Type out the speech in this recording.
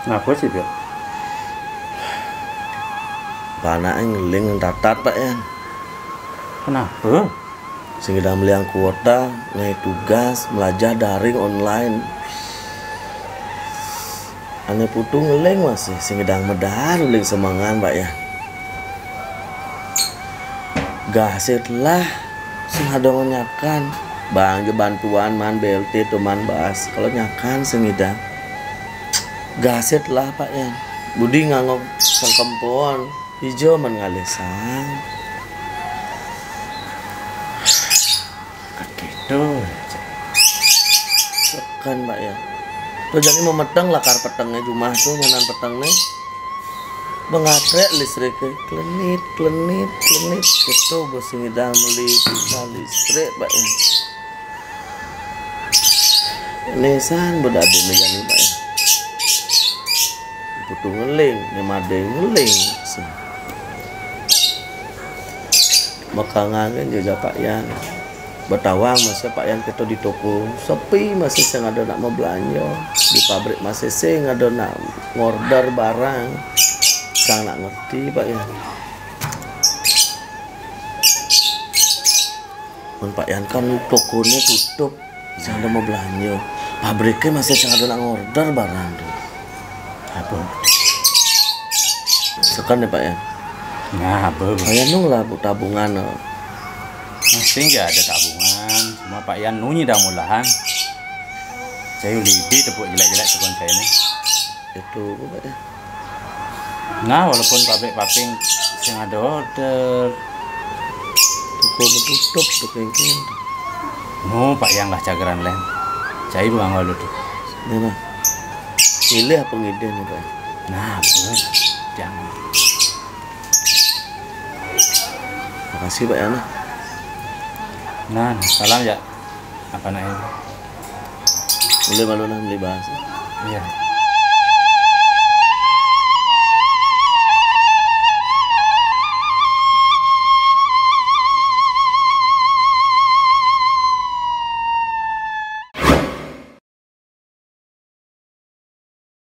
Ngapa sih, Pak? Panake ngeling tatat Pak ya. Kenapa? Sing udah meliang kuota, ngai tugas, belajar daring online. Ane putu ngeling masih, sing gedang medan ngeling semangan Pak ya. Gaset lah, sing ada nyakan. Bang bantuan man BLT teman bahas. Kalau nyakan sing gedang. Gaset lah Pak ya. Budi ngangok sang kempon, hijau man ngalesang. Gitu. Tekan Pak ya. Tuh jadi memeteng lah kar petengnya cuma tuh nyanan petengnya. Mengatrek listriknya klenit gitu bos ngidang beli bisa listrik Pak ya. Ini san bedade nih Pak ya. Butuh ngeling, nyemade ngeling. Makangan juga Pak Yan. Bertawang masih Pak Yan kita di toko sepi masih sing ada nak mau belanja di pabrik masih sing ada nak ngorder barang sang nak ngerti Pak Yan. Mun Pak Yan kan tokonya tutup sing ada mau belanja pabriknya masih sing ada nak ngorder barang tuh apa sekan ya Pak Yan. Nah, apa? Pak Yan nung lah tabungan Masih nggak ada tabungan. Cuma Pak Yan nunyi dah mulahan. Saya lebih tepuk jelek-jelek sekon saya nih. itu Pak ya. Nah, walaupun pabrik-pabrik yang ada order, Toko tutup tuh kengking. Pak Yan lah cagaran lain. Saya bukan walau tuh. Nah, pilih apa ngide nih Pak? Nah, bener. Jangan. Makasih Pak Yana. Nah, salam ya. Apa namanya? Boleh malu beli bahasa. Iya.